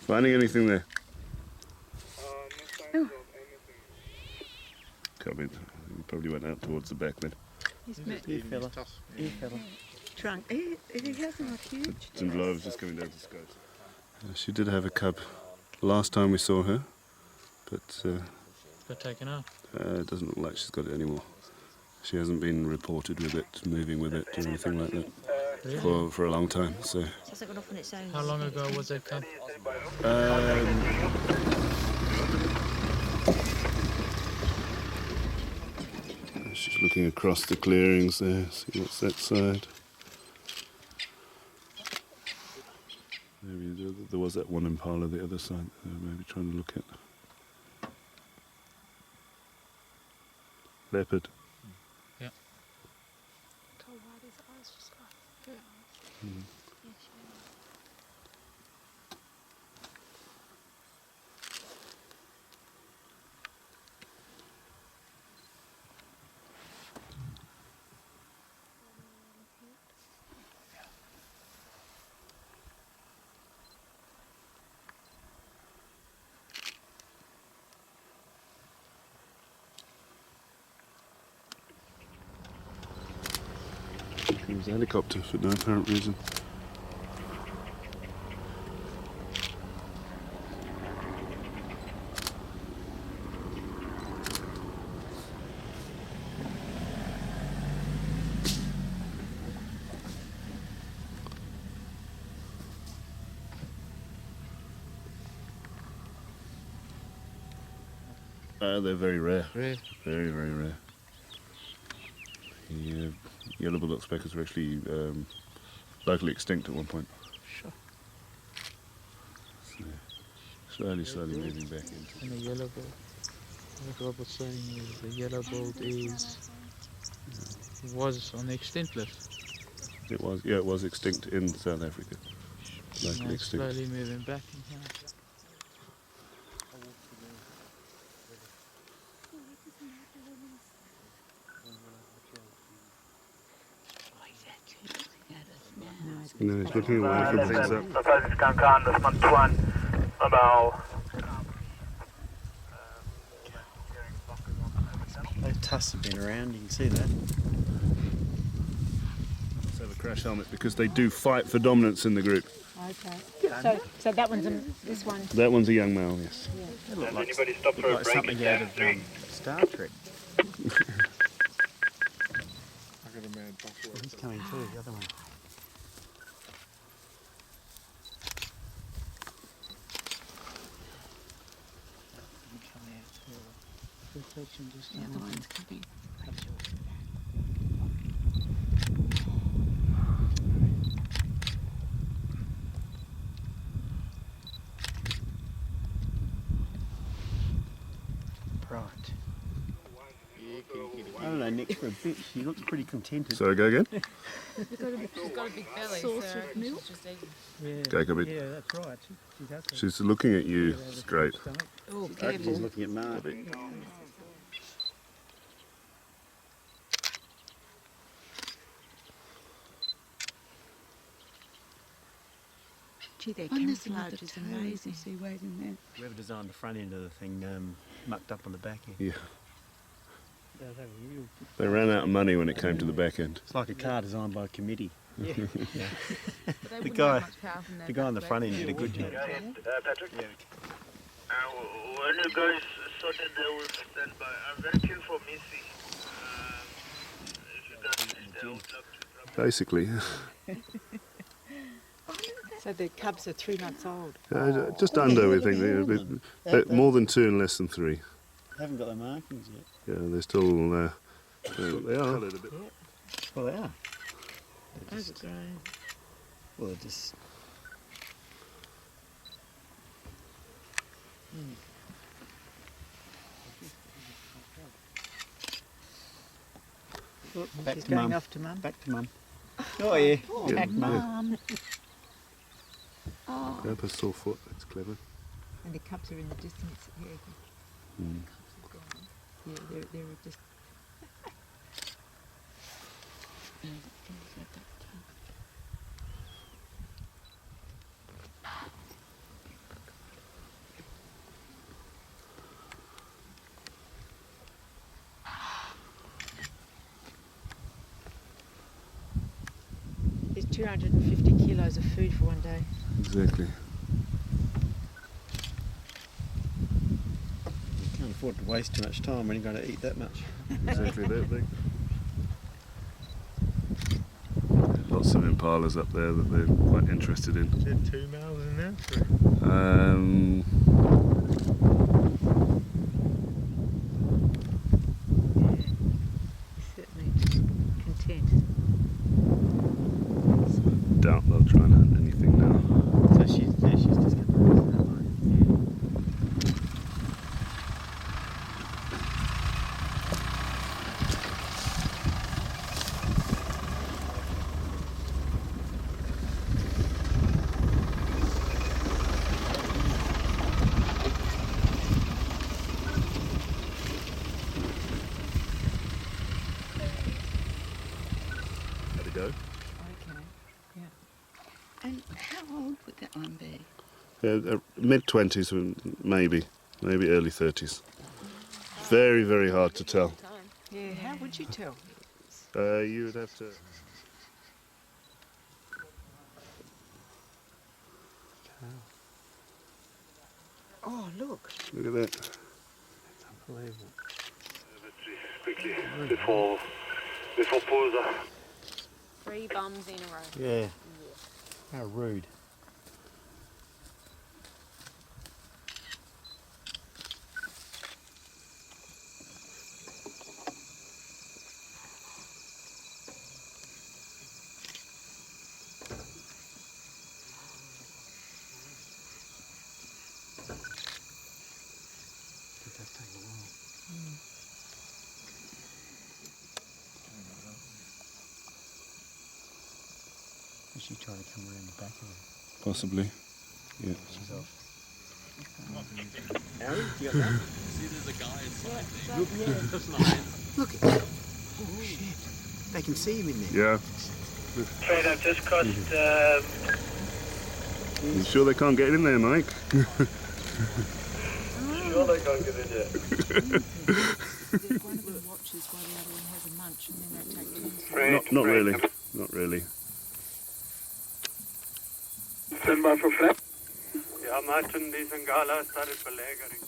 Finding anything there? Oh. Come in. You probably went out towards the back then. Here fella. Trunk. He hasn't got huge. Some blows just coming down to scopes. She did have a cub last time we saw her, but Got taken out. it doesn't look like she's got it anymore. She hasn't been reported with it, moving with it, or anything like that for a long time. So. It got off on its own. How long ago was that cub? She's looking across the clearings there. See what's that side. Maybe there was that one impala the other side. Maybe trying to look at. Leopard. Yeah. Mm. There was a helicopter for no apparent reason. They're very rare. Rare. Very, very rare. The yellow-bellied speckers were actually locally extinct at one point. Sure. So slowly moving back into. And the yellow-billed, what Rob was saying is the yellow-billed was on the extinct list. It was extinct in South Africa. Locally Now extinct. slowly moving back in here. No, he's looking away from things up. Those tusks have been around, you can see that. Let's have a crash helmet because they do fight for dominance in the group. Okay. So that one's this one. That one's a young male, yes. They look like something out of Star Trek. He's coming too, the other one. The other one's coming. Right. I don't know, next for a bit, she looks pretty contented. So go again. She's got a big belly, Sauce so with milk. she's just eating. Yeah, Go a bit. yeah, that's right. She does have She's looking at you straight. Oh, She's careful. looking at Mark. Gee, their Oh, there's camouflage another is tail. amazing. See, waving there. Whoever designed the front end of the thing mucked up on the back end. Yeah. They ran out of money when it came to the back end. It's like a car designed by a committee. Yeah. But they The wouldn't guy- have much power from their The guy on the back front leg. end did a good job. Patrick? When you guys sorted there with standby, I'm very keen for Missy. If you guys I would love to. Basically, So the cubs are 3 months old. just under, we think. But more than 2 and less than 3. Haven't got the markings yet. Yeah, they're still. They are. Well, they are. Overgrown. Well, they're just. Back She's to going mum. off to mum. Back to mum. Oh yeah. Yeah, Mum. Oh. Grab a sore foot. That's clever. And the cubs are in the distance. Yeah, Mm. yeah, they're just. 250 kilos of food for one day. Exactly. You can't afford to waste too much time when you're going to eat that much. Exactly that big. Lots of impalas up there that they're quite interested in. Is there 2 males in there? 3? Certainly content. So I doubt they'll try and hunt anything now. So she's just getting rid of that line. How'd it go? Okay. Yeah. And how old would that one be? Mid-20s, maybe early 30s. Very, very hard to tell. Yeah, how would you tell? You would have to... Oh, look. Look at that. Unbelievable. Quickly, before pause. 3 bums in a row. Yeah. How rude. It does take a while. Is she trying to come around the back of him? Possibly. Yeah. She's off. Harry, you got that? See, there's a guy inside there. That's nice. Look. Oh, shit. They can see him in there. Yeah. Train, I've just crossed. You sure they can't get in there, Mike? Sure, they can't get in there. One of them watches while the other one has a munch and then they take turns. Not really. Not really. Stand by for flap. Ja, Martin, die Sangala started belegering.